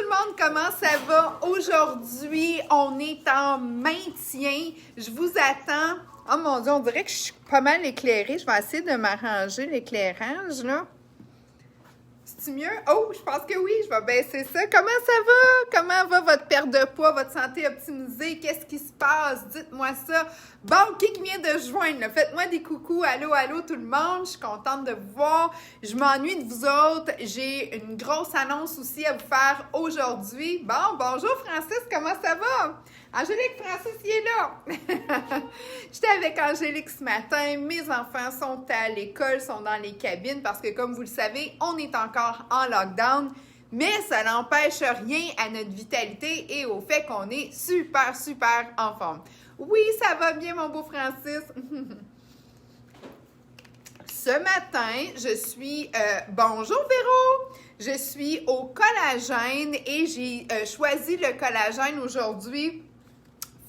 tout le monde, comment ça va? Aujourd'hui, on est en maintien. Je vous attends. Oh mon Dieu, on dirait que je suis pas mal éclairée. Je vais essayer de m'arranger l'éclairage, là. C'est mieux? Oh, je pense que oui, je vais baisser ça. Comment ça va? Comment va votre perte de poids, votre santé optimisée? Qu'est-ce qui se passe? Dites-moi ça. Bon, qui vient de joindre? Là? Faites-moi des coucous. Allô, allô tout le monde. Je suis contente de vous voir. Je m'ennuie de vous autres. J'ai une grosse annonce aussi à vous faire aujourd'hui. Bon, bonjour Francis, comment ça va? Angélique, Francis, il est là. J'étais avec Angélique ce matin. Mes enfants sont à l'école, sont dans les cabines parce que, comme vous le savez, on est encore en lockdown. Mais ça n'empêche rien à notre vitalité et au fait qu'on est super, super en forme. Oui, ça va bien, mon beau Francis. Ce matin, je suis... bonjour Véro! Je suis au collagène et j'ai choisi le collagène aujourd'hui.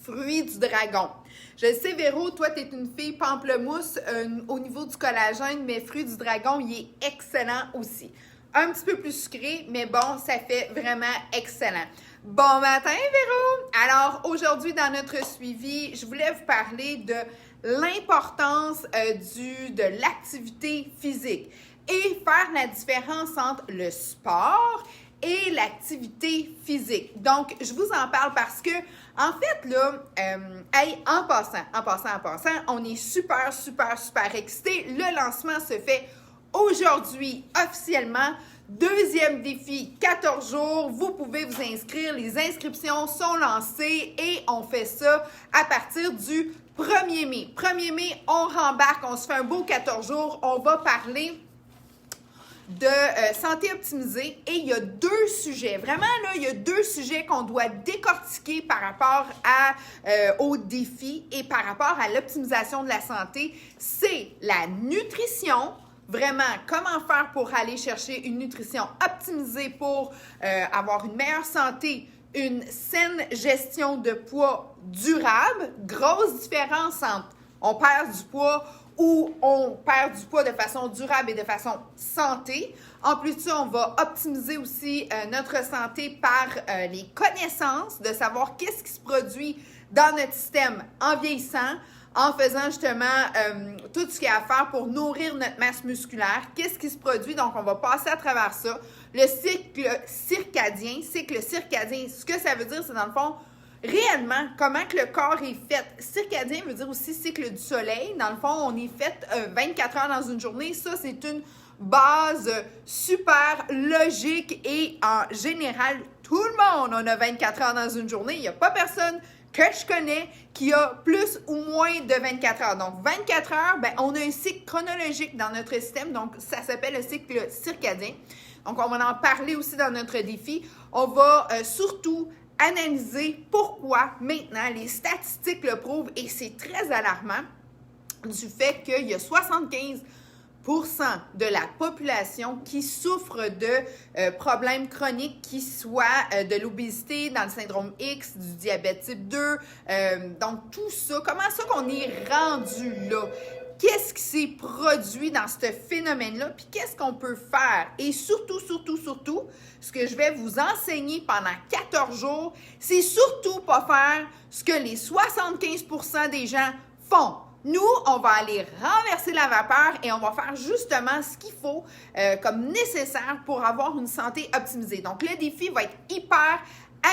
Fruits du dragon. Je sais, Véro, toi, tu es une fille pamplemousse au niveau du collagène, mais fruits du dragon, il est excellent aussi. Un petit peu plus sucré, mais bon, ça fait vraiment excellent. Bon matin, Véro! Alors, aujourd'hui, dans notre suivi, je voulais vous parler de l'importance de l'activité physique et faire la différence entre le sport et l'activité physique. Donc, je vous en parle parce que, en fait, là, en passant, on est super, super, super excités. Le lancement se fait aujourd'hui officiellement. Deuxième défi, 14 jours. Vous pouvez vous inscrire. Les inscriptions sont lancées et on fait ça à partir du 1er mai. 1er mai, on rembarque, on se fait un beau 14 jours. On va parler de santé optimisée et il y a deux sujets. Vraiment, là, il y a deux sujets qu'on doit décortiquer par rapport au défi et par rapport à l'optimisation de la santé. C'est la nutrition. Vraiment, comment faire pour aller chercher une nutrition optimisée pour avoir une meilleure santé, une saine gestion de poids durable. Grosse différence entre on perd du poids ou on perd du poids de façon durable et de façon santé. En plus de ça, on va optimiser aussi notre santé par les connaissances, de savoir qu'est-ce qui se produit dans notre système en vieillissant, en faisant justement tout ce qu'il y a à faire pour nourrir notre masse musculaire. Qu'est-ce qui se produit? Donc, on va passer à travers ça. Le cycle circadien, ce que ça veut dire, c'est dans le fond, réellement, comment que le corps est fait. Circadien veut dire aussi cycle du soleil. Dans le fond, on est fait 24 heures dans une journée. Ça, c'est une base super logique et en général, tout le monde on a 24 heures dans une journée. Il n'y a pas personne que je connais qui a plus ou moins de 24 heures. Donc, 24 heures, ben, on a un cycle chronologique dans notre système. Donc, ça s'appelle le cycle circadien. Donc, on va en parler aussi dans notre défi. On va surtout analyser pourquoi maintenant les statistiques le prouvent et c'est très alarmant du fait qu'il y a 75% de la population qui souffre de problèmes chroniques, qui soient de l'obésité, dans le syndrome X, du diabète type 2, donc tout ça. Comment ça qu'on est rendu là? Qu'est-ce qui s'est produit dans ce phénomène-là? Puis qu'est-ce qu'on peut faire? Et surtout, ce que je vais vous enseigner pendant 14 jours, c'est surtout pas faire ce que les 75% des gens font. Nous, on va aller renverser la vapeur et on va faire justement ce qu'il faut comme nécessaire pour avoir une santé optimisée. Donc, le défi va être hyper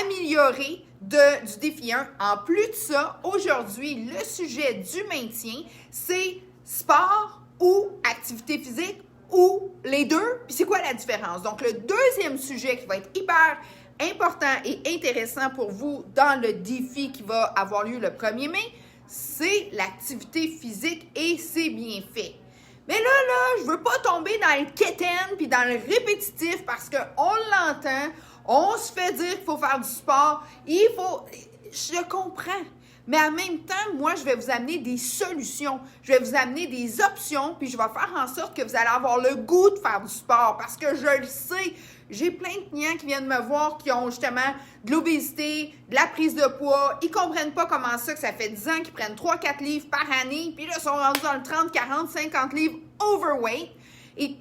amélioré du défi 1. En plus de ça, aujourd'hui, le sujet du maintien, c'est sport ou activité physique ou les deux. Puis c'est quoi la différence? Donc, le deuxième sujet qui va être hyper important et intéressant pour vous dans le défi qui va avoir lieu le 1er mai, c'est l'activité physique et c'est bien fait. Mais là, je veux pas tomber dans le quétaine puis dans le répétitif parce qu'on l'entend, on se fait dire qu'il faut faire du sport, je comprends. Mais en même temps, moi, je vais vous amener des solutions. Je vais vous amener des options, puis je vais faire en sorte que vous allez avoir le goût de faire du sport. Parce que je le sais, j'ai plein de clients qui viennent me voir qui ont justement de l'obésité, de la prise de poids. Ils ne comprennent pas comment ça, que ça fait 10 ans qu'ils prennent 3-4 livres par année, puis là, ils sont rendus dans le 30, 40, 50 livres overweight. Et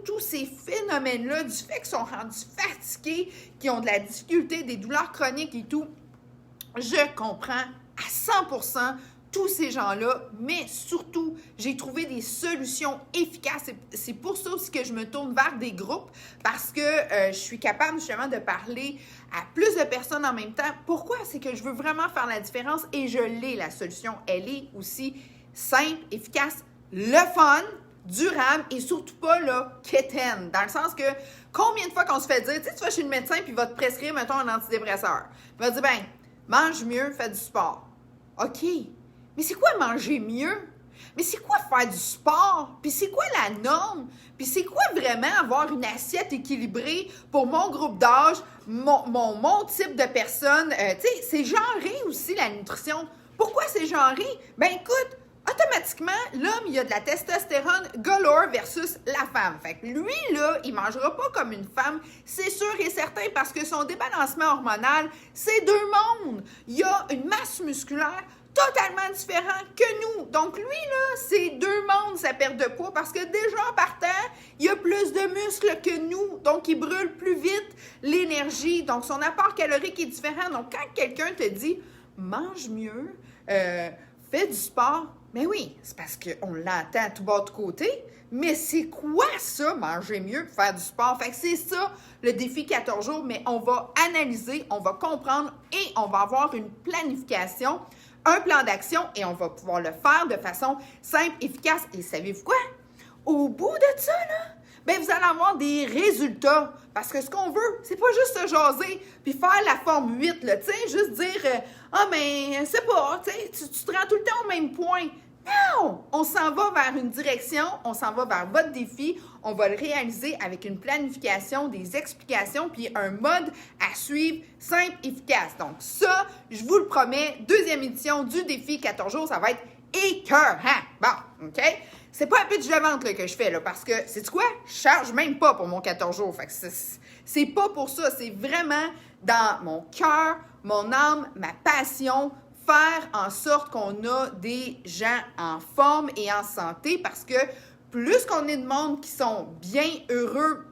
tous ces phénomènes-là, du fait qu'ils sont rendus fatigués, qu'ils ont de la difficulté, des douleurs chroniques et tout, je comprends à 100% tous ces gens-là, mais surtout, j'ai trouvé des solutions efficaces. C'est pour ça aussi que je me tourne vers des groupes, parce que je suis capable justement de parler à plus de personnes en même temps. Pourquoi? C'est que je veux vraiment faire la différence et je l'ai, la solution. Elle est aussi simple, efficace, le fun, durable et surtout pas là, quétaine. Dans le sens que combien de fois qu'on se fait dire, tu sais, tu vas chez le médecin puis il va te prescrire, mettons, un antidépresseur. Il va te dire, ben, mange mieux, fais du sport. OK. Mais c'est quoi manger mieux? Mais c'est quoi faire du sport? Puis c'est quoi la norme? Puis c'est quoi vraiment avoir une assiette équilibrée pour mon groupe d'âge, mon type de personne? Tu sais, c'est genré aussi la nutrition. Pourquoi c'est genré? Ben écoute, automatiquement, l'homme, il a de la testostérone galore versus la femme. Fait que lui, là, il mangera pas comme une femme, c'est sûr et certain, parce que son débalancement hormonal, c'est deux mondes. Il y a une masse musculaire totalement différent que nous. Donc, lui, là, c'est deux mondes, sa perte de poids, parce que déjà, en partant, il a plus de muscles que nous. Donc, il brûle plus vite l'énergie. Donc, son apport calorique est différent. Donc, quand quelqu'un te dit « mange mieux, fais du sport », mais oui, c'est parce qu'on l'entend à tout bas de côté. Mais c'est quoi ça, manger mieux, faire du sport? Fait que c'est ça, le défi 14 jours, mais on va analyser, on va comprendre et on va avoir une planification, un plan d'action et on va pouvoir le faire de façon simple, efficace. Et savez-vous quoi? Au bout de ça, là, ben vous allez avoir des résultats. Parce que ce qu'on veut, c'est pas juste se jaser puis faire la forme 8, là, tu sais, juste dire « Ah, mais c'est pas, tu sais, tu te rends tout le temps au même point. » Non! On s'en va vers une direction, on s'en va vers votre défi, on va le réaliser avec une planification, des explications, puis un mode à suivre simple, efficace. Donc ça, je vous le promets, deuxième édition du défi 14 jours, ça va être écœurant. Bon, OK? C'est pas un pitch de vente là, que je fais, là, parce que, sais-tu quoi? Je charge même pas pour mon 14 jours. Fait que c'est pas pour ça, c'est vraiment dans mon cœur, mon âme, ma passion, faire en sorte qu'on a des gens en forme et en santé, parce que plus qu'on est de monde qui sont bien heureux,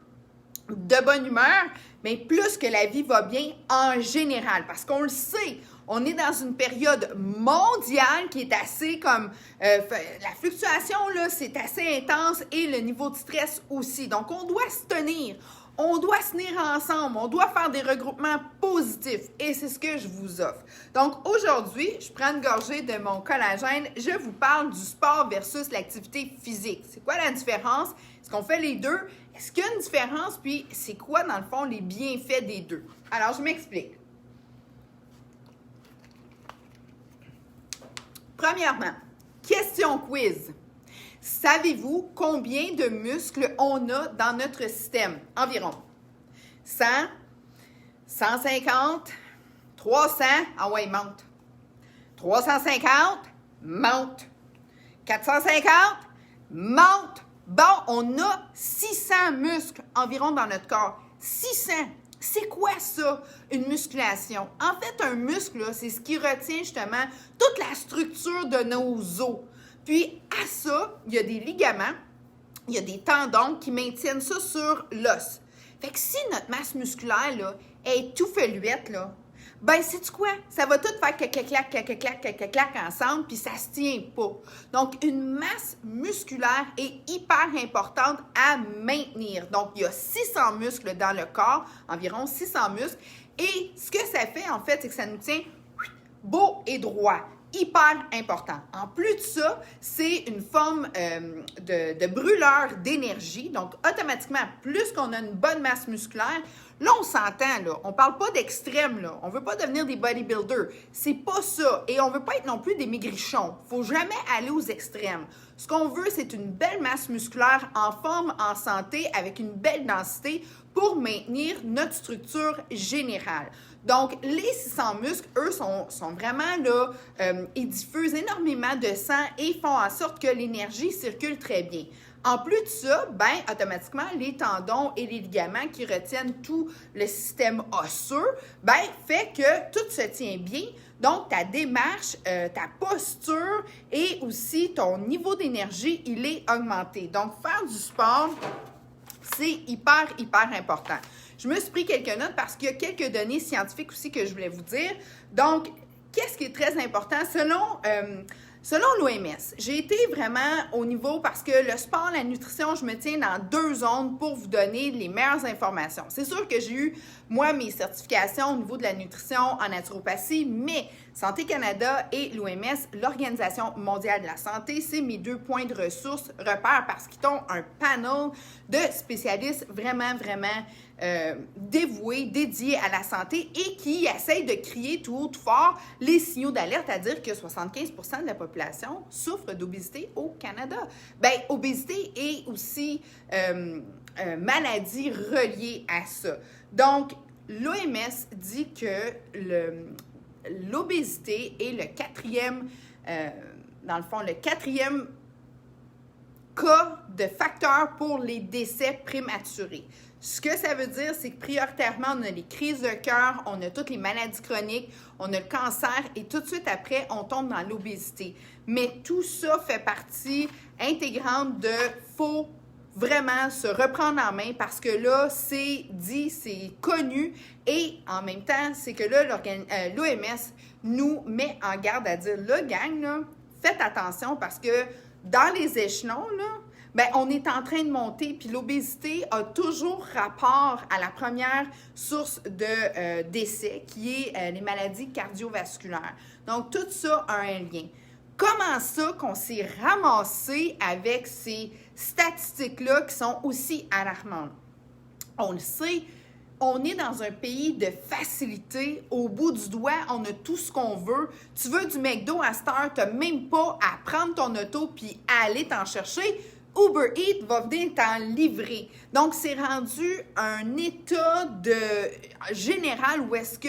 de bonne humeur, mais plus que la vie va bien en général, parce qu'on le sait, on est dans une période mondiale qui est assez comme, la fluctuation là, c'est assez intense et le niveau de stress aussi, donc on doit se tenir. On doit se tenir ensemble, on doit faire des regroupements positifs et c'est ce que je vous offre. Donc aujourd'hui, je prends une gorgée de mon collagène, je vous parle du sport versus l'activité physique. C'est quoi la différence? Est-ce qu'on fait les deux? Est-ce qu'il y a une différence? Puis c'est quoi dans le fond les bienfaits des deux? Alors je m'explique. Premièrement, question quiz. Savez-vous combien de muscles on a dans notre système? Environ 100, 150, 300, ah ouais, monte. 350, monte. 450, monte. Bon, on a 600 muscles environ dans notre corps. 600. C'est quoi ça, une musculation? En fait, un muscle, là, c'est ce qui retient justement toute la structure de nos os. Puis, à ça, il y a des ligaments, il y a des tendons qui maintiennent ça sur l'os. Fait que si notre masse musculaire, là, est tout feluette, là, ben, sais-tu quoi? Ça va tout faire clac ensemble, puis ça se tient pas. Donc, une masse musculaire est hyper importante à maintenir. Donc, il y a 600 muscles dans le corps, environ 600 muscles. Et ce que ça fait, en fait, c'est que ça nous tient beau et droit. Hyper important. En plus de ça, c'est une forme de brûleur d'énergie. Donc, automatiquement, plus qu'on a une bonne masse musculaire, là, on s'entend, là. On parle pas d'extrême, là. On veut pas devenir des bodybuilders. C'est pas ça. Et on veut pas être non plus des maigrichons. Faut jamais aller aux extrêmes. Ce qu'on veut, c'est une belle masse musculaire en forme, en santé, avec une belle densité pour maintenir notre structure générale. Donc, les 600 muscles, eux, sont vraiment là, ils diffusent énormément de sang et font en sorte que l'énergie circule très bien. En plus de ça, ben automatiquement, les tendons et les ligaments qui retiennent tout le système osseux, ben fait que tout se tient bien. Donc, ta démarche, ta posture et aussi ton niveau d'énergie, il est augmenté. Donc, faire du sport, c'est hyper, hyper important. Je me suis pris quelques notes parce qu'il y a quelques données scientifiques aussi que je voulais vous dire. Donc, qu'est-ce qui est très important? Selon l'OMS, j'ai été vraiment au niveau parce que le sport, la nutrition, je me tiens dans 2 zones pour vous donner les meilleures informations. C'est sûr que j'ai eu, moi, mes certifications au niveau de la nutrition en naturopathie, mais Santé Canada et l'OMS, l'Organisation mondiale de la santé, c'est mes 2 points de ressources, repères, parce qu'ils ont un panel de spécialistes vraiment, vraiment dévoués, dédiés à la santé et qui essayent de crier tout haut, tout fort les signaux d'alerte, à dire que 75% de la population souffre d'obésité au Canada. Bien, obésité et aussi maladies reliées à ça. Donc, l'OMS dit que l'obésité est le 4e, dans le fond, le 4e cas de facteur pour les décès prématurés. Ce que ça veut dire, c'est que prioritairement, on a les crises de cœur, on a toutes les maladies chroniques, on a le cancer et tout de suite après, on tombe dans l'obésité. Mais tout ça fait partie intégrante de faut vraiment se reprendre en main parce que là, c'est dit, c'est connu et en même temps, c'est que là, l'OMS nous met en garde à dire, là, gang, là, faites attention parce que dans les échelons, là, ben, on est en train de monter, puis l'obésité a toujours rapport à la première source de décès, qui est les maladies cardiovasculaires. Donc, tout ça a un lien. Comment ça qu'on s'est ramassé avec ces statistiques-là qui sont aussi alarmantes? On le sait, on est dans un pays de facilité. Au bout du doigt, on a tout ce qu'on veut. Tu veux du McDo à cette heure, tu n'as même pas à prendre ton auto puis à aller t'en chercher. Uber Eats va venir t'en livrer. Donc, c'est rendu un état général où est-ce que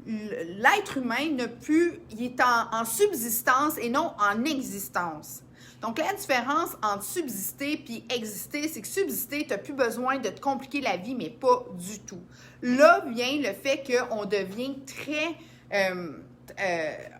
l'être humain n'a plus, il est en subsistance et non en existence. Donc, la différence entre subsister puis exister, c'est que subsister, tu n'as plus besoin de te compliquer la vie, mais pas du tout. Là vient le fait qu'on devient très...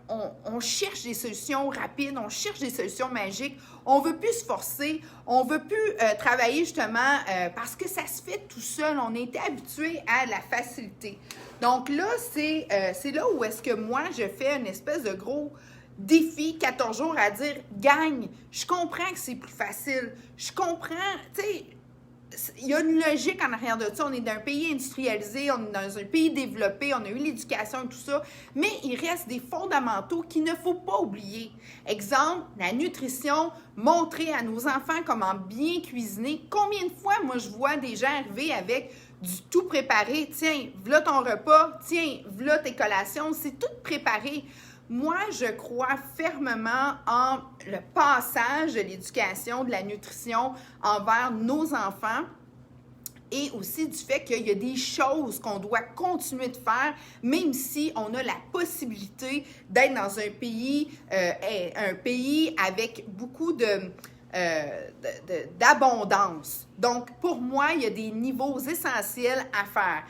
on cherche des solutions rapides, on cherche des solutions magiques, on veut plus se forcer, on veut plus travailler justement parce que ça se fait tout seul, on était habitué à la facilité. Donc là, c'est là où est-ce que moi, je fais une espèce de gros défi 14 jours à dire « Gagne, je comprends que c'est plus facile, je comprends, tu sais, il y a une logique en arrière de ça. On est dans un pays industrialisé, on est dans un pays développé, on a eu l'éducation et tout ça, mais il reste des fondamentaux qu'il ne faut pas oublier. Exemple, la nutrition, montrer à nos enfants comment bien cuisiner. Combien de fois, moi, je vois des gens arriver avec du tout préparé. Tiens, voilà ton repas, tiens, voilà tes collations, c'est tout préparé. Moi, je crois fermement en le passage de l'éducation, de la nutrition envers nos enfants et aussi du fait qu'il y a des choses qu'on doit continuer de faire, même si on a la possibilité d'être dans un pays avec beaucoup d'abondance. Donc, pour moi, il y a des niveaux essentiels à faire.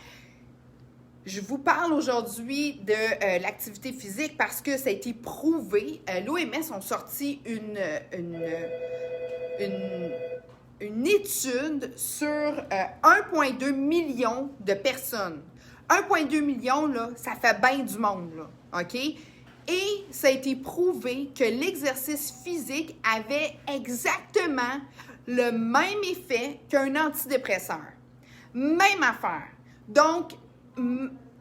Je vous parle aujourd'hui de l'activité physique parce que ça a été prouvé. L'OMS ont sorti une étude sur 1,2 million de personnes. 1,2 million, là, ça fait bien du monde, là, OK? Et ça a été prouvé que l'exercice physique avait exactement le même effet qu'un antidépresseur. Même affaire. Donc,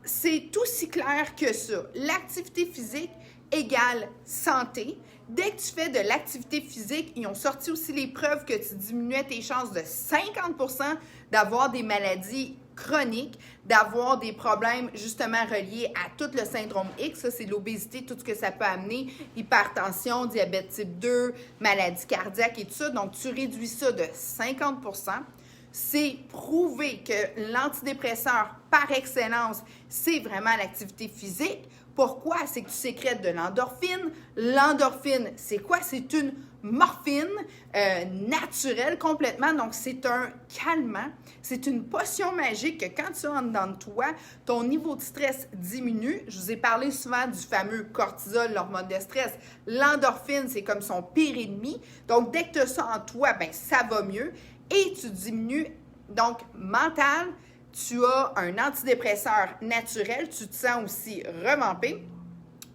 c'est aussi clair que ça. L'activité physique égale santé. Dès que tu fais de l'activité physique, ils ont sorti aussi les preuves que tu diminuais tes chances de 50% d'avoir des maladies chroniques, d'avoir des problèmes justement reliés à tout le syndrome X. Ça, c'est l'obésité, tout ce que ça peut amener, hypertension, diabète type 2, maladie cardiaque et tout ça. Donc, tu réduis ça de 50%. C'est prouvé que l'antidépresseur par excellence, c'est vraiment l'activité physique. Pourquoi? C'est que tu sécrètes de l'endorphine. L'endorphine, c'est quoi? C'est une morphine naturelle complètement. Donc, c'est un calmant. C'est une potion magique que quand tu entres dans toi, ton niveau de stress diminue. Je vous ai parlé souvent du fameux cortisol, l'hormone de stress. L'endorphine, c'est comme son pire ennemi. Donc, dès que tu as ça en toi, ben ça va mieux. Et tu diminues, donc, mental, tu as un antidépresseur naturel, tu te sens aussi revampé.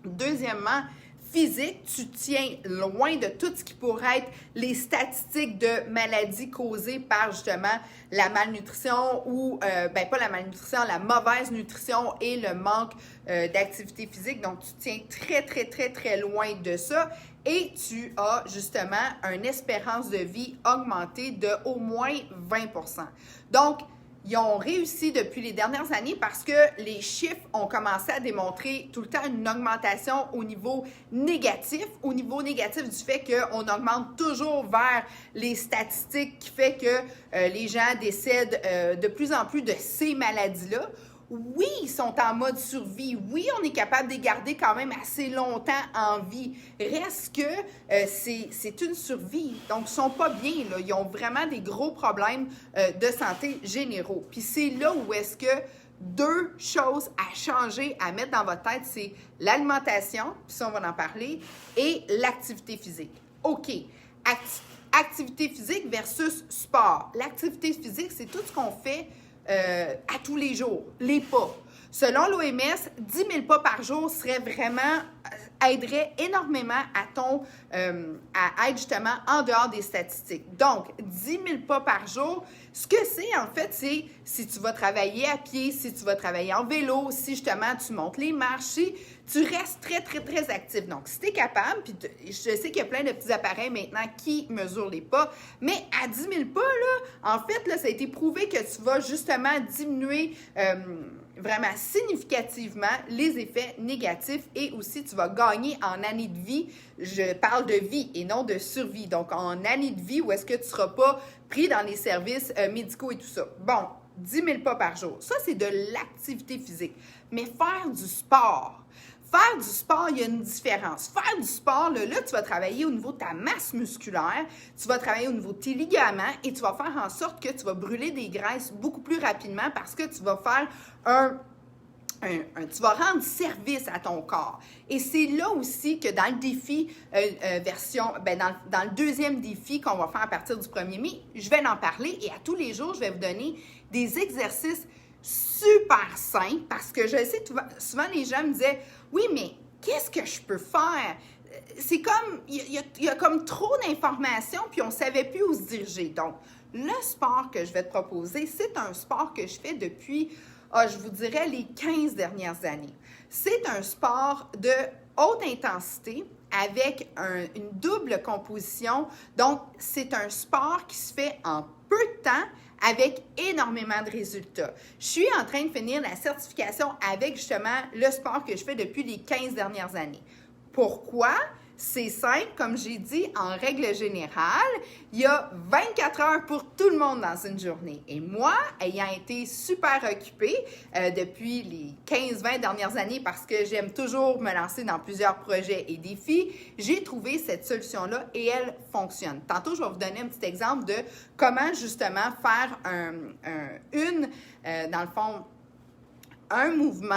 Deuxièmement, physique, tu tiens loin de tout ce qui pourrait être les statistiques de maladies causées par justement la malnutrition ou, pas la malnutrition, la mauvaise nutrition et le manque d'activité physique. Donc, tu tiens très, très, très, très loin de ça et tu as justement une espérance de vie augmentée de au moins 20%. Donc, ils ont réussi depuis les dernières années parce que les chiffres ont commencé à démontrer tout le temps une augmentation au niveau négatif du fait qu'on augmente toujours vers les statistiques qui fait que les gens décèdent de plus en plus de ces maladies-là. Oui, ils sont en mode survie. Oui, on est capable de les garder quand même assez longtemps en vie. Reste que c'est une survie. Donc, ils ne sont pas bien, là. Ils ont vraiment des gros problèmes de santé généraux. Puis c'est là où est-ce que deux choses à changer, à mettre dans votre tête, c'est l'alimentation, puis ça, on va en parler, et l'activité physique. OK. Activité physique versus sport. L'activité physique, c'est tout ce qu'on fait à tous les jours, les pas. Selon l'OMS, 10 000 pas par jour aiderait énormément à être justement en dehors des statistiques. Donc, 10 000 pas par jour, ce que c'est en fait, c'est si tu vas travailler à pied, si tu vas travailler en vélo, si justement tu montes les marches, si tu restes très, très, très actif. Donc, si tu es capable, puis je sais qu'il y a plein de petits appareils maintenant qui mesurent les pas, mais à 10 000 pas, là, en fait, là, ça a été prouvé que tu vas justement diminuer vraiment significativement les effets négatifs et aussi tu vas gagner en années de vie. Je parle de vie et non de survie. Donc, en années de vie où est-ce que tu ne seras pas pris dans les services médicaux et tout ça. Bon, 10 000 pas par jour. Ça, c'est de l'activité physique. Mais faire du sport, il y a une différence. Faire du sport, là, tu vas travailler au niveau de ta masse musculaire, tu vas travailler au niveau de tes ligaments et tu vas faire en sorte que tu vas brûler des graisses beaucoup plus rapidement parce que tu vas faire tu vas rendre service à ton corps. Et c'est là aussi que dans le défi dans le deuxième défi qu'on va faire à partir du 1er mai, je vais en parler et à tous les jours, je vais vous donner des exercices super simples parce que je sais, souvent les gens me disaient « Oui, mais qu'est-ce que je peux faire? » C'est comme, il y a comme trop d'informations puis on ne savait plus où se diriger. Donc, le sport que je vais te proposer, c'est un sport que je fais depuis je vous dirais les 15 dernières années. C'est un sport de haute intensité avec une double composition. Donc, c'est un sport qui se fait en peu de temps avec énormément de résultats. Je suis en train de finir la certification avec justement le sport que je fais depuis les 15 dernières années. Pourquoi? C'est simple, comme j'ai dit, en règle générale, il y a 24 heures pour tout le monde dans une journée. Et moi, ayant été super occupée depuis les 15-20 dernières années parce que j'aime toujours me lancer dans plusieurs projets et défis, j'ai trouvé cette solution-là et elle fonctionne. Tantôt, je vais vous donner un petit exemple de comment justement faire dans le fond, un mouvement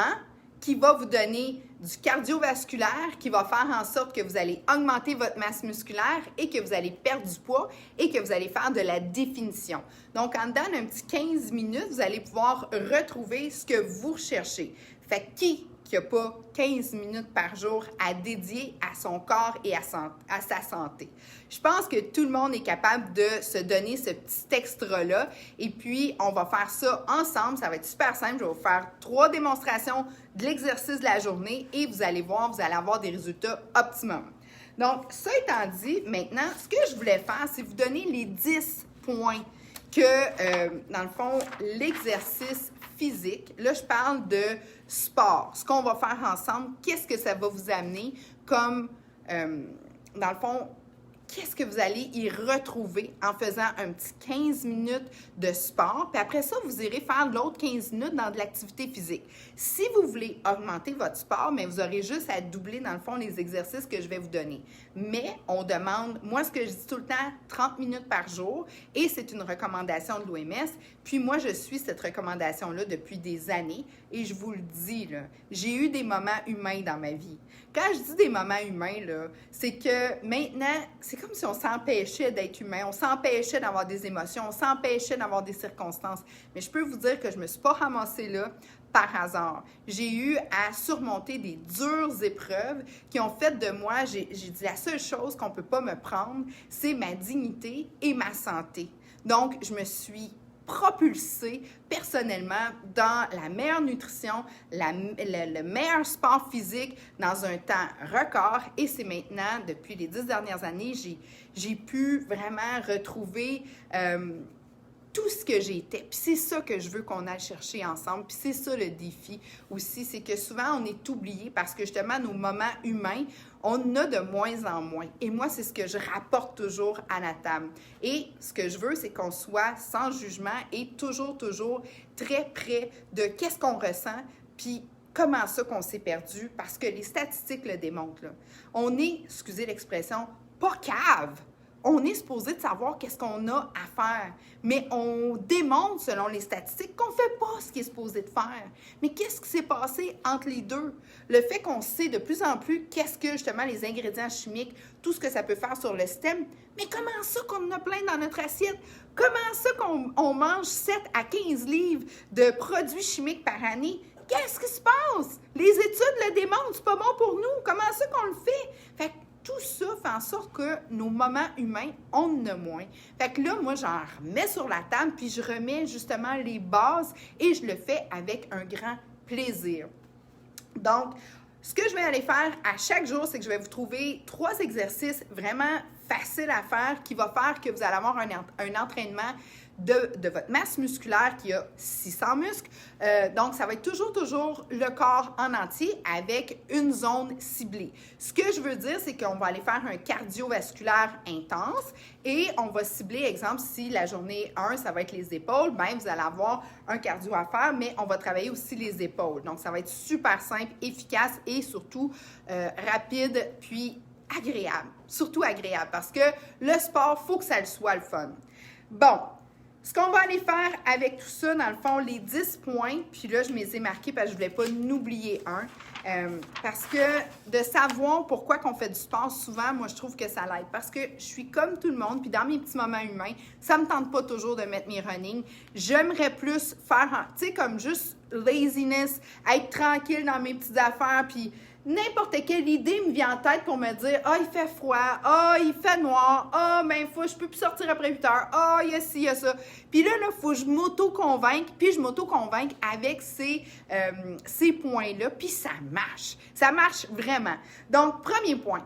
qui va vous donner du cardiovasculaire, qui va faire en sorte que vous allez augmenter votre masse musculaire et que vous allez perdre du poids et que vous allez faire de la définition. Donc, en dedans d'un petit 15 minutes, vous allez pouvoir retrouver ce que vous recherchez. Fait que qui n'a pas 15 minutes par jour à dédier à son corps et à sa santé? Je pense que tout le monde est capable de se donner ce petit extra-là. Et puis, on va faire ça ensemble. Ça va être super simple. Je vais vous faire 3 démonstrations de l'exercice de la journée et vous allez voir, vous allez avoir des résultats optimum. Donc, ça étant dit, maintenant, ce que je voulais faire, c'est vous donner les 10 points que, dans le fond, l'exercice physique, là, je parle de sport, ce qu'on va faire ensemble, qu'est-ce que ça va vous amener comme, dans le fond, qu'est-ce que vous allez y retrouver en faisant un petit 15 minutes de sport. Puis après ça, vous irez faire l'autre 15 minutes dans de l'activité physique. Si vous voulez augmenter votre sport, mais vous aurez juste à doubler, dans le fond, les exercices que je vais vous donner. Mais on demande, moi, ce que je dis tout le temps, 30 minutes par jour, et c'est une recommandation de l'OMS. Puis moi, je suis cette recommandation-là depuis des années, et je vous le dis, là, j'ai eu des moments humains dans ma vie. Quand je dis des moments humains, là, c'est que maintenant, c'est comme si on s'empêchait d'être humain, on s'empêchait d'avoir des émotions, on s'empêchait d'avoir des circonstances. Mais je peux vous dire que je ne me suis pas ramassée là par hasard. J'ai eu à surmonter des dures épreuves qui ont fait de moi, j'ai dit la seule chose qu'on ne peut pas me prendre, c'est ma dignité et ma santé. Donc, je me suis propulsée personnellement dans la meilleure nutrition, le meilleur sport physique dans un temps record. Et c'est maintenant, depuis les 10 dernières années, j'ai pu vraiment retrouver tout ce que j'étais. Puis c'est ça que je veux qu'on aille chercher ensemble. Puis c'est ça le défi aussi, c'est que souvent on est oublié parce que justement nos moments humains, on en a de moins en moins. Et moi, c'est ce que je rapporte toujours à la table. Et ce que je veux, c'est qu'on soit sans jugement et toujours très près de qu'est-ce qu'on ressent, puis comment ça qu'on s'est perdu, parce que les statistiques le démontrent, là. On est, excusez l'expression, pas cave. On est supposé de savoir qu'est-ce qu'on a à faire, mais on démontre, selon les statistiques, qu'on ne fait pas ce qui est supposé de faire. Mais qu'est-ce qui s'est passé entre les deux? Le fait qu'on sait de plus en plus qu'est-ce que, justement, les ingrédients chimiques, tout ce que ça peut faire sur le système, mais comment ça qu'on en a plein dans notre assiette? Comment ça qu'on mange 7 à 15 livres de produits chimiques par année? Qu'est-ce qui se passe? Les études le démontrent, c'est pas bon pour nous. Comment ça qu'on le fait? Fait que tout ça fait en sorte que nos moments humains, on en a moins. Fait que là, moi, j'en remets sur la table, puis je remets justement les bases et je le fais avec un grand plaisir. Donc, ce que je vais aller faire à chaque jour, c'est que je vais vous trouver 3 exercices vraiment faciles à faire qui vont faire que vous allez avoir un entraînement de votre masse musculaire qui a 600 muscles. Donc, ça va être toujours le corps en entier avec une zone ciblée. Ce que je veux dire, c'est qu'on va aller faire un cardiovasculaire intense et on va cibler, exemple, si la journée 1, ça va être les épaules, bien, vous allez avoir un cardio à faire, mais on va travailler aussi les épaules. Donc, ça va être super simple, efficace et surtout rapide, puis agréable. Surtout agréable parce que le sport, il faut que ça le soit le fun. Bon. Ce qu'on va aller faire avec tout ça, dans le fond, les 10 points, puis là, je me les ai marqués parce que je ne voulais pas n'oublier un. Parce que de savoir pourquoi qu'on fait du sport, souvent, moi, je trouve que ça l'aide. Parce que je suis comme tout le monde, puis dans mes petits moments humains, ça ne me tente pas toujours de mettre mes running. J'aimerais plus faire, tu sais, comme juste laziness, être tranquille dans mes petites affaires, puis n'importe quelle idée me vient en tête pour me dire « Ah, il fait froid. Ah, il fait noir. Ah, ben, je peux plus sortir après 8 heures. Ah, il y a ci, il y a ça. » Puis là, il faut que je m'auto-convainque, puis je m'auto-convainque avec ces points-là, puis ça marche. Ça marche vraiment. Donc, premier point,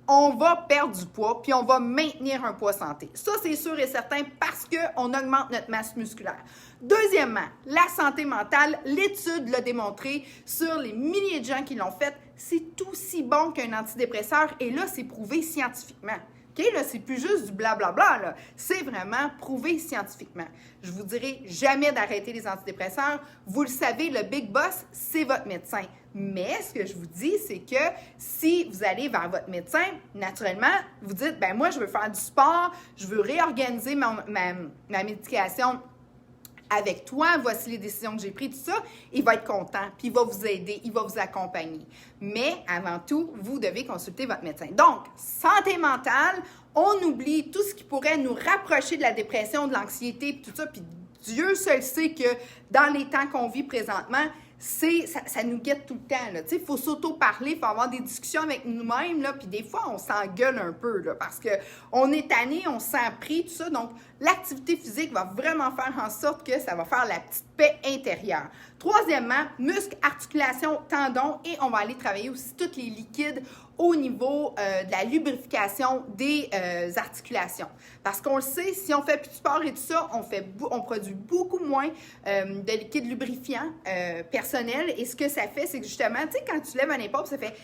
on va perdre du poids, puis on va maintenir un poids santé. Ça, c'est sûr et certain parce qu'on augmente notre masse musculaire. Deuxièmement, la santé mentale, l'étude l'a démontré sur les milliers de gens qui l'ont fait, c'est aussi bon qu'un antidépresseur, et là, c'est prouvé scientifiquement. OK, là, c'est plus juste du blablabla, là. C'est vraiment prouvé scientifiquement. Je vous dirai jamais d'arrêter les antidépresseurs. Vous le savez, le big boss, c'est votre médecin. Mais ce que je vous dis, c'est que si vous allez vers votre médecin, naturellement, vous dites, ben moi, je veux faire du sport, je veux réorganiser ma médication avec toi, voici les décisions que j'ai prises, tout ça, il va être content, puis il va vous aider, il va vous accompagner. Mais avant tout, vous devez consulter votre médecin. Donc, santé mentale, on oublie tout ce qui pourrait nous rapprocher de la dépression, de l'anxiété, puis tout ça, puis Dieu seul sait que dans les temps qu'on vit présentement, ça nous guette tout le temps, là. Tu sais, il faut s'auto-parler, il faut avoir des discussions avec nous-mêmes, là, puis des fois, on s'engueule un peu, là, parce qu'on est tanné, on se sent pris, tout ça. Donc, l'activité physique va vraiment faire en sorte que ça va faire la petite paix intérieure. Troisièmement, muscles, articulations, tendons, et on va aller travailler aussi tous les liquides au niveau de la lubrification des articulations. Parce qu'on le sait, si on fait plus de sport et tout ça, on produit beaucoup moins de liquide lubrifiant personnel. Et ce que ça fait, c'est que justement, tu sais, quand tu lèves un épaule, ça fait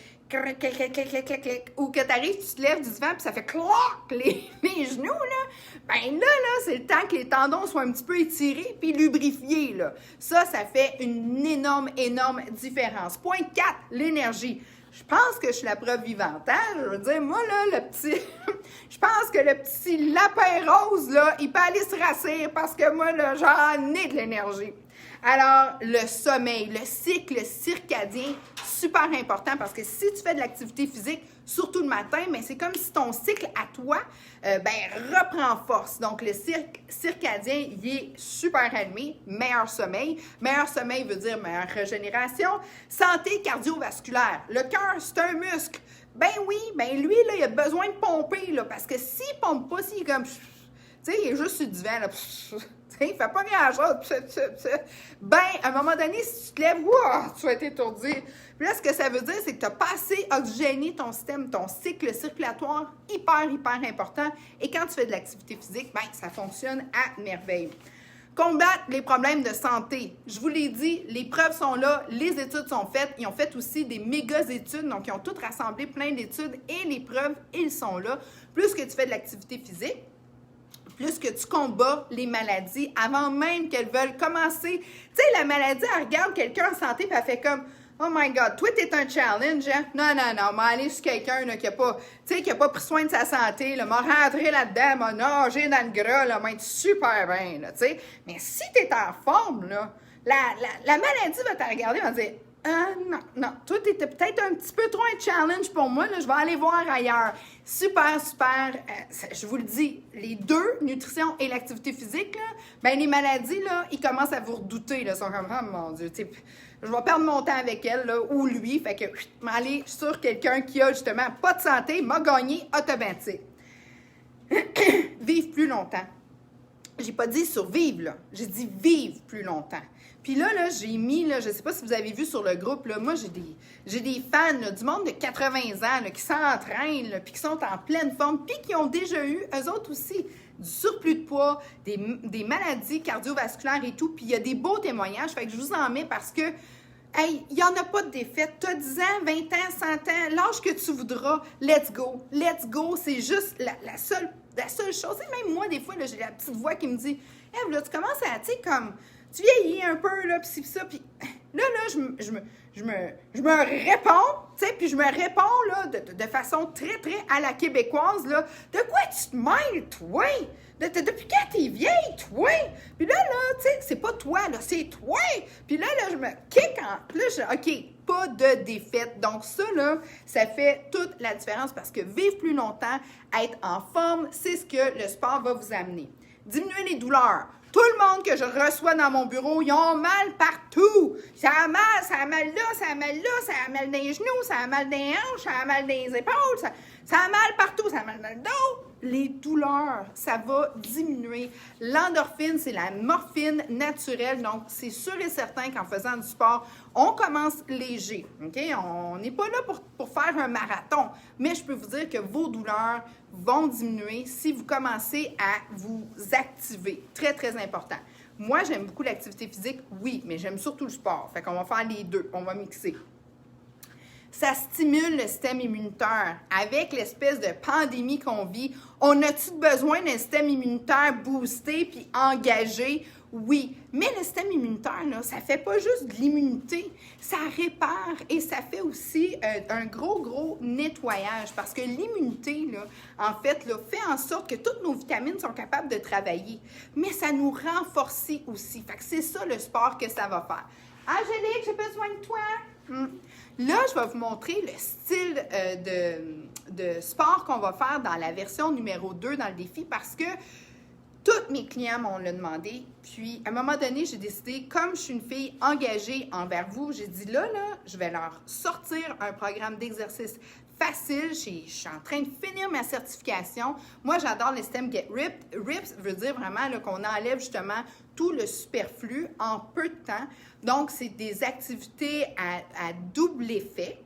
ou que tu arrives, tu te lèves du divan, puis ça fait clac les genoux, là. Ben là, c'est le temps que les tendons soient un petit peu étirés puis lubrifiés, là. Ça fait une énorme différence. Point 4, l'énergie. Je pense que je suis la preuve vivante, hein? Je veux dire, moi, là, je pense que le petit lapin rose, là, il peut aller se rassurer parce que moi, là, j'en ai de l'énergie. Alors, le sommeil, le cycle circadien, super important parce que si tu fais de l'activité physique, surtout le matin, mais c'est comme si ton cycle à toi, reprend force. Donc, le cycle circadien, il est super allumé, meilleur sommeil. Meilleur sommeil veut dire meilleure régénération. Santé cardiovasculaire. Le cœur, c'est un muscle. Ben oui, ben lui, là, il a besoin de pomper, là, parce que s'il pompe pas, s'il est comme... Tu sais, il est juste sur le divan, là... Il ne fait pas grand-chose. Ben, à un moment donné, si tu te lèves, wow, tu vas être étourdi. Puis là, ce que ça veut dire, c'est que tu n'as pas assez oxygéné ton système, ton cycle circulatoire, hyper important. Et quand tu fais de l'activité physique, ben, ça fonctionne à merveille. Combattre les problèmes de santé. Je vous l'ai dit, les preuves sont là, les études sont faites. Ils ont fait aussi des méga études, donc ils ont toutes rassemblé plein d'études et les preuves, ils sont là. Plus que tu fais de l'activité physique, plus que tu combats les maladies avant même qu'elles veulent commencer. Tu sais, la maladie, elle regarde quelqu'un en santé et elle fait comme « Oh my God, toi, t'es un challenge, hein? Non, mais aller sur quelqu'un là, qui n'a pas pris soin de sa santé, là, m'a rentré là-dedans, m'a nagé dans le gras, là, m'a été super bien, là, tu sais. Mais si t'es en forme, là, la maladie va te regarder et va te dire non. Toi, t'étais peut-être un petit peu trop un challenge pour moi. Là, je vais aller voir ailleurs. Super. Je vous le dis, les deux, nutrition et l'activité physique, là, ben les maladies, là, ils commencent à vous redouter. Là, ils sont comme, oh mon Dieu, je vais perdre mon temps avec elle, là, ou lui. Fait que, aller sur quelqu'un qui a justement pas de santé, m'a gagné automatique. Vivre plus longtemps. J'ai pas dit survivre, là. J'ai dit vivre plus longtemps. Puis là, j'ai mis, là, je sais pas si vous avez vu sur le groupe, là, moi, j'ai des fans, là, du monde de 80 ans, là, qui s'entraînent, là, puis qui sont en pleine forme, puis qui ont déjà eu, eux autres aussi, du surplus de poids, des maladies cardiovasculaires et tout, puis il y a des beaux témoignages, fait que je vous en mets parce que, hey, il n'y en a pas de défaite. Tu as 10 ans, 20 ans, 100 ans, l'âge que tu voudras, let's go, c'est juste la seule chose. Et même moi, des fois, là, j'ai la petite voix qui me dit, Ève, là, tu commences à, tu sais, comme... Tu vieillis un peu, là, pis ça, puis là, je me réponds, tu sais, puis je me réponds, là, de façon très à la québécoise, là, de quoi tu te mêles, toi? Depuis quand t'es vieille, toi? Puis là, tu sais, c'est pas toi, là, c'est toi! Puis là, je me kick en... Puis là, OK, pas de défaite. Donc ça, là, ça fait toute la différence parce que vivre plus longtemps, être en forme, c'est ce que le sport va vous amener. Diminuer les douleurs. Tout le monde que je reçois dans mon bureau, ils ont mal partout. Ça a mal là, ça a mal dans les genoux, ça a mal dans les hanches, ça a mal dans les épaules, ça a mal partout, ça a mal dans le dos. Les douleurs, ça va diminuer. L'endorphine, c'est la morphine naturelle, donc c'est sûr et certain qu'en faisant du sport, on commence léger, OK? On n'est pas là pour faire un marathon, mais je peux vous dire que vos douleurs vont diminuer si vous commencez à vous activer. Très important. Moi, j'aime beaucoup l'activité physique, oui, mais j'aime surtout le sport. Fait qu'on va faire les deux, on va mixer. Ça stimule le système immunitaire. Avec l'espèce de pandémie qu'on vit, on a-t-il besoin d'un système immunitaire boosté puis engagé? Oui, mais le système immunitaire, là, ça fait pas juste de l'immunité, ça répare et ça fait aussi un gros nettoyage parce que l'immunité, là, en fait, là, fait en sorte que toutes nos vitamines sont capables de travailler, mais ça nous renforce aussi. Fait que c'est ça le sport que ça va faire. Angélique, j'ai besoin de toi! Là, je vais vous montrer le style de sport qu'on va faire dans la version numéro 2 dans le défi parce que tous mes clients m'ont le demandé. Puis, à un moment donné, j'ai décidé, comme je suis une fille engagée envers vous, j'ai dit là, je vais leur sortir un programme d'exercice facile. Je suis en train de finir ma certification. Moi, j'adore le système Get Ripped. Ripped veut dire vraiment là, qu'on enlève justement tout le superflu en peu de temps. Donc, c'est des activités à double effet.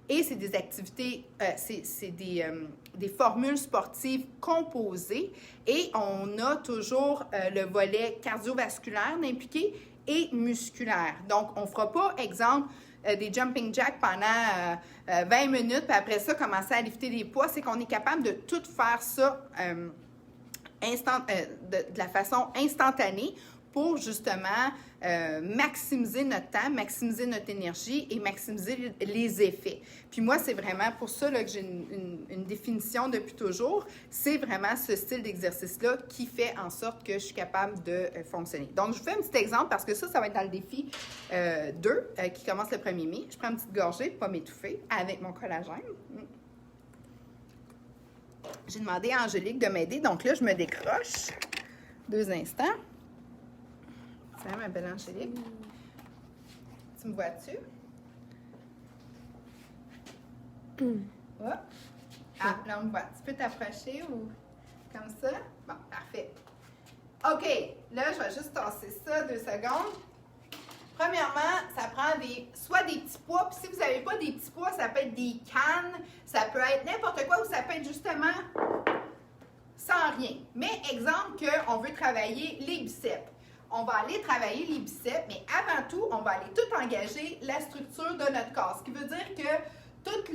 Et c'est des activités, c'est des formules sportives composées et on a toujours le volet cardiovasculaire impliqué et musculaire. Donc, on ne fera pas, exemple, des jumping jacks pendant 20 minutes, puis après ça, commencer à lifter des poids. C'est qu'on est capable de tout faire ça de la façon instantanée pour justement maximiser notre temps, maximiser notre énergie et maximiser les effets. Puis moi, c'est vraiment pour ça là, que j'ai une définition depuis toujours. C'est vraiment ce style d'exercice-là qui fait en sorte que je suis capable de fonctionner. Donc, je vous fais un petit exemple parce que ça va être dans le défi 2 qui commence le 1er mai. Je prends une petite gorgée pour ne pas m'étouffer avec mon collagène. J'ai demandé à Angélique de m'aider. Donc là, je me décroche. 2 instants. Salut, ma belle Angélique. Tu me vois-tu? Oh. Ah, là, on me voit. Tu peux t'approcher ou comme ça? Bon, parfait. OK. Là, je vais juste tasser ça 2 secondes. Premièrement, ça prend soit des petits pois. Puis si vous n'avez pas des petits pois, ça peut être des cannes. Ça peut être n'importe quoi ou ça peut être justement sans rien. Mais exemple qu'on veut travailler les biceps. On va aller travailler les biceps, mais avant tout, on va aller tout engager la structure de notre corps. Ce qui veut dire que tout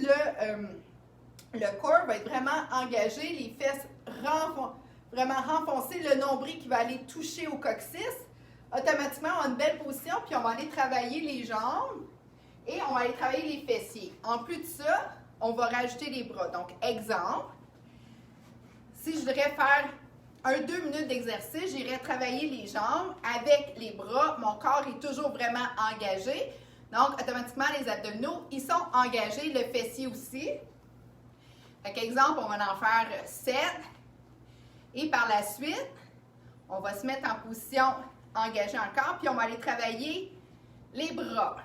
le corps va être vraiment engagé, les fesses vraiment renfoncées, le nombril qui va aller toucher au coccyx. Automatiquement, on a une belle position, puis on va aller travailler les jambes et on va aller travailler les fessiers. En plus de ça, on va rajouter les bras. Donc, exemple, si je voudrais faire 2 minutes d'exercice, j'irai travailler les jambes avec les bras. Mon corps est toujours vraiment engagé. Donc, automatiquement, les abdominaux, ils sont engagés. Le fessier aussi. Fait qu'exemple, on va en faire 7. Et par la suite, on va se mettre en position engagée encore. Puis, on va aller travailler les bras.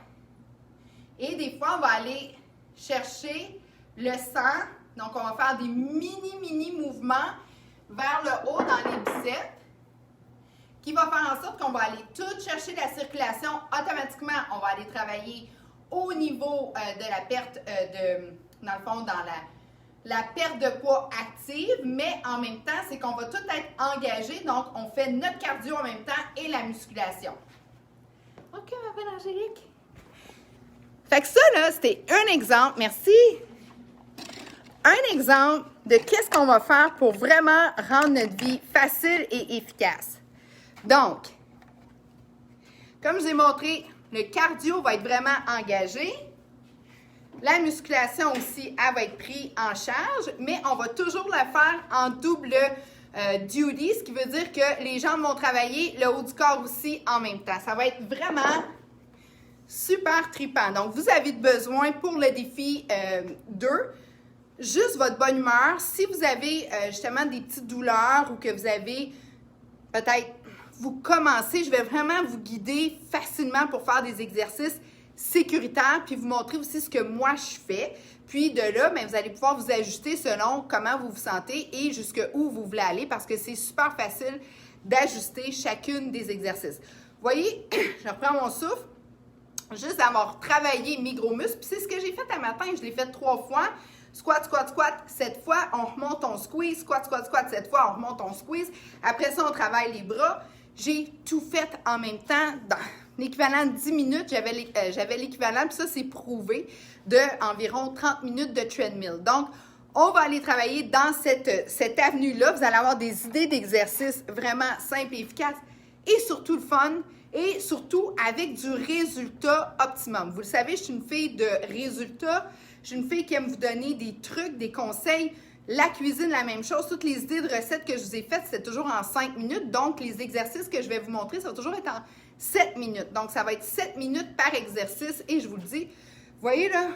Et des fois, on va aller chercher le sang. Donc, on va faire des mini mouvements vers le haut dans les biceps, qui va faire en sorte qu'on va aller tout chercher la circulation. Automatiquement, on va aller travailler au niveau de la perte dans le fond, dans la perte de poids active, mais en même temps, c'est qu'on va tout être engagé, donc on fait notre cardio en même temps et la musculation. OK, ma belle Angélique. Fait que ça, là, c'était un exemple. Merci. Un exemple de qu'est-ce qu'on va faire pour vraiment rendre notre vie facile et efficace. Donc, comme je vous ai montré, le cardio va être vraiment engagé. La musculation aussi, elle va être prise en charge, mais on va toujours la faire en double duty, ce qui veut dire que les jambes vont travailler, le haut du corps aussi en même temps. Ça va être vraiment super trippant. Donc, vous avez besoin pour le défi 2, juste votre bonne humeur. Si vous avez justement des petites douleurs ou que vous avez peut-être, vous commencez, je vais vraiment vous guider facilement pour faire des exercices sécuritaires, puis vous montrer aussi ce que moi je fais. Puis de là, bien, vous allez pouvoir vous ajuster selon comment vous vous sentez et jusqu'où vous voulez aller parce que c'est super facile d'ajuster chacune des exercices. Vous voyez, je reprends mon souffle. Juste avoir travaillé mes gros muscles. Puis c'est ce que j'ai fait un matin. Je l'ai fait 3 fois. Squat, squat, squat. 7 fois, on remonte, on squeeze. Squat, squat, squat. 7 fois, on remonte, on squeeze. Après ça, on travaille les bras. J'ai tout fait en même temps. Dans l'équivalent de 10 minutes, j'avais l'équivalent, puis ça, c'est prouvé, d'environ 30 minutes de treadmill. Donc, on va aller travailler dans cette avenue-là. Vous allez avoir des idées d'exercices vraiment simples et efficaces et surtout le fun. Et surtout, avec du résultat optimum. Vous le savez, je suis une fille de résultats. Je suis une fille qui aime vous donner des trucs, des conseils. La cuisine, la même chose. Toutes les idées de recettes que je vous ai faites, c'est toujours en 5 minutes. Donc, les exercices que je vais vous montrer, ça va toujours être en 7 minutes. Donc, ça va être 7 minutes par exercice. Et je vous le dis, vous voyez là,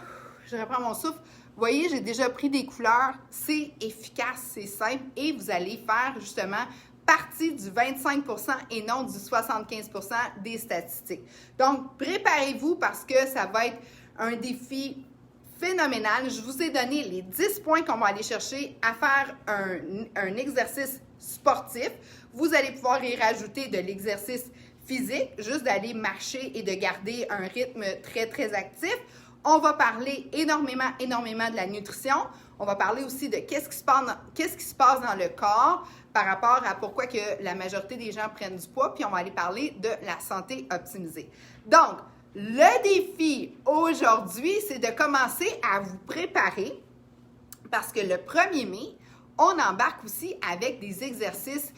je reprends mon souffle. Vous voyez, j'ai déjà pris des couleurs. C'est efficace, c'est simple. Et vous allez faire justement partie du 25 % et non du 75 % des statistiques. Donc, préparez-vous parce que ça va être un défi phénoménal. Je vous ai donné les 10 points qu'on va aller chercher à faire un exercice sportif. Vous allez pouvoir y rajouter de l'exercice physique, juste d'aller marcher et de garder un rythme très, très actif. On va parler énormément de la nutrition. On va parler aussi de qu'est-ce qui se passe dans le corps par rapport à pourquoi que la majorité des gens prennent du poids, puis on va aller parler de la santé optimisée. Donc, le défi aujourd'hui, c'est de commencer à vous préparer parce que le 1er mai, on embarque aussi avec des exercices,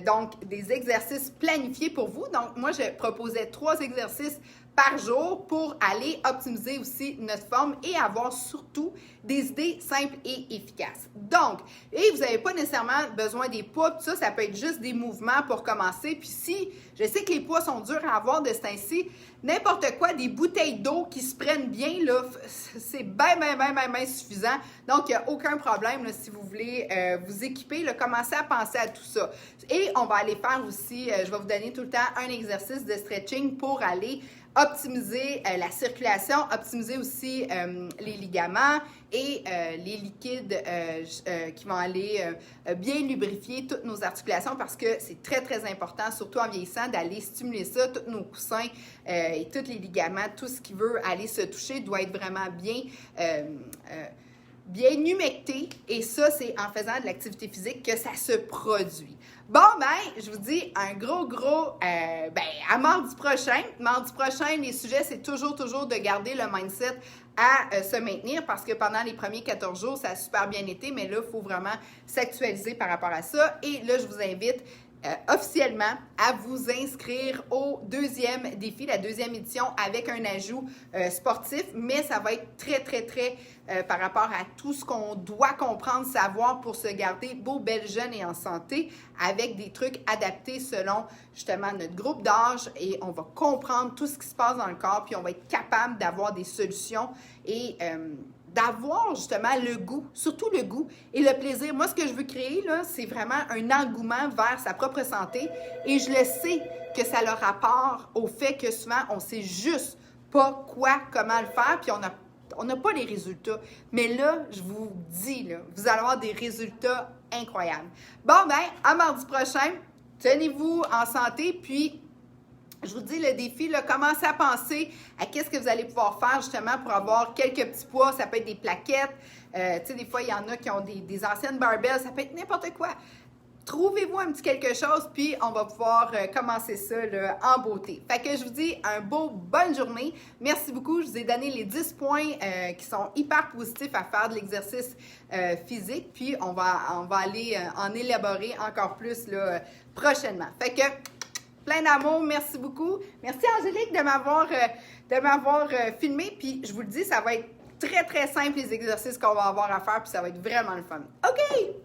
donc des exercices planifiés pour vous. Donc, moi, je proposais 3 exercices par jour pour aller optimiser aussi notre forme et avoir surtout des idées simples et efficaces. Donc, et vous n'avez pas nécessairement besoin des poids, tout ça, ça peut être juste des mouvements pour commencer. Puis si, je sais que les poids sont durs à avoir de ce temps-ci, n'importe quoi, des bouteilles d'eau qui se prennent bien, là, c'est bien suffisant. Donc, il n'y a aucun problème là, si vous voulez vous équiper, là, commencez à penser à tout ça. Et on va aller faire aussi, je vais vous donner tout le temps un exercice de stretching pour aller optimiser la circulation, optimiser aussi les ligaments et les liquides qui vont aller bien lubrifier toutes nos articulations parce que c'est très important, surtout en vieillissant, d'aller stimuler ça. Tous nos coussins et tous les ligaments, tout ce qui veut aller se toucher doit être vraiment bien humecté, et ça, c'est en faisant de l'activité physique que ça se produit. Bon, ben, je vous dis un gros, à mardi prochain. Mardi prochain, les sujets, c'est toujours de garder le mindset à se maintenir parce que pendant les premiers 14 jours, ça a super bien été, mais là, il faut vraiment s'actualiser par rapport à ça. Et là, je vous invite officiellement à vous inscrire au 2e défi, la 2e édition avec un ajout sportif, mais ça va être très par rapport à tout ce qu'on doit comprendre, savoir pour se garder beau, belle, jeune et en santé avec des trucs adaptés selon justement notre groupe d'âge, et on va comprendre tout ce qui se passe dans le corps, puis on va être capable d'avoir des solutions et d'avoir justement le goût, surtout le goût et le plaisir. Moi, ce que je veux créer, là, c'est vraiment un engouement vers sa propre santé, et je le sais que ça a rapport au fait que souvent, on sait juste pas comment le faire, puis on n'a pas les résultats. Mais là, je vous dis, là, vous allez avoir des résultats incroyables. Bon, ben, à mardi prochain, tenez-vous en santé, puis je vous dis, le défi, là, commencez à penser à qu'est-ce que vous allez pouvoir faire justement pour avoir quelques petits poids. Ça peut être des plaquettes. Tu sais, des fois, il y en a qui ont des anciennes barbells. Ça peut être n'importe quoi. Trouvez-vous un petit quelque chose, puis on va pouvoir commencer ça là, en beauté. Fait que je vous dis bonne journée. Merci beaucoup. Je vous ai donné les 10 points qui sont hyper positifs à faire de l'exercice physique. Puis on va aller en élaborer encore plus là, prochainement. Fait que plein d'amour, merci beaucoup. Merci Angélique de m'avoir filmé. Puis je vous le dis, ça va être très simple les exercices qu'on va avoir à faire, puis ça va être vraiment le fun. OK!